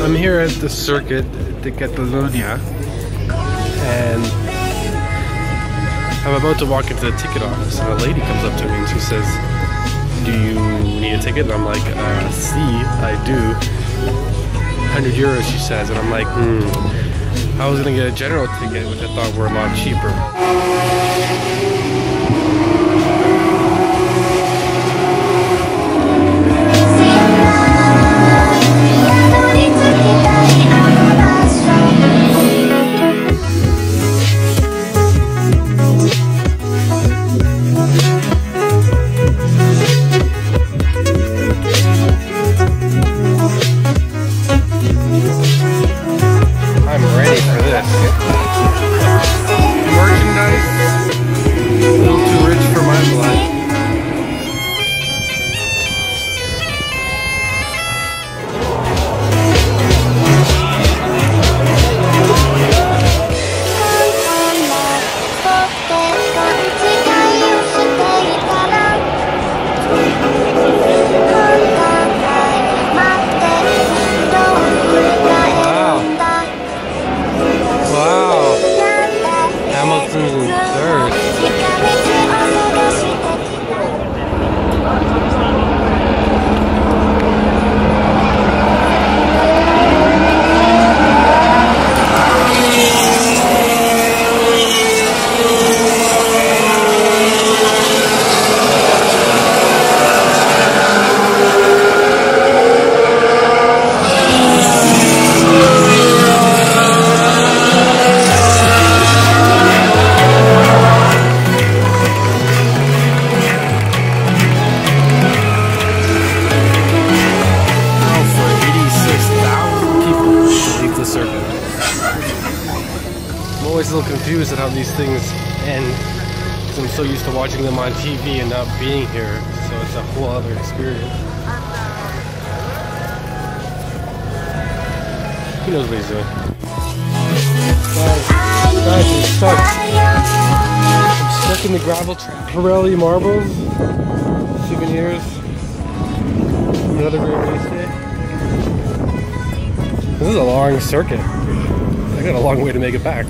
I'm here at the circuit de Catalunya, and I'm about to walk into the ticket office, and a lady comes up to me and she says, "Do you need a ticket?" And I'm like, "See, I do." 100 euros, she says, and I'm like, I was gonna get a general ticket, which I thought were a lot cheaper. I'm always a little confused at how these things end, because I'm so used to watching them on TV and not being here, so it's a whole other experience. He knows what he's doing. Guys, I'm stuck. I'm stuck in the gravel trap. Pirelli marbles, souvenirs, another great race day. This is a long circuit. I got a long way to make it back.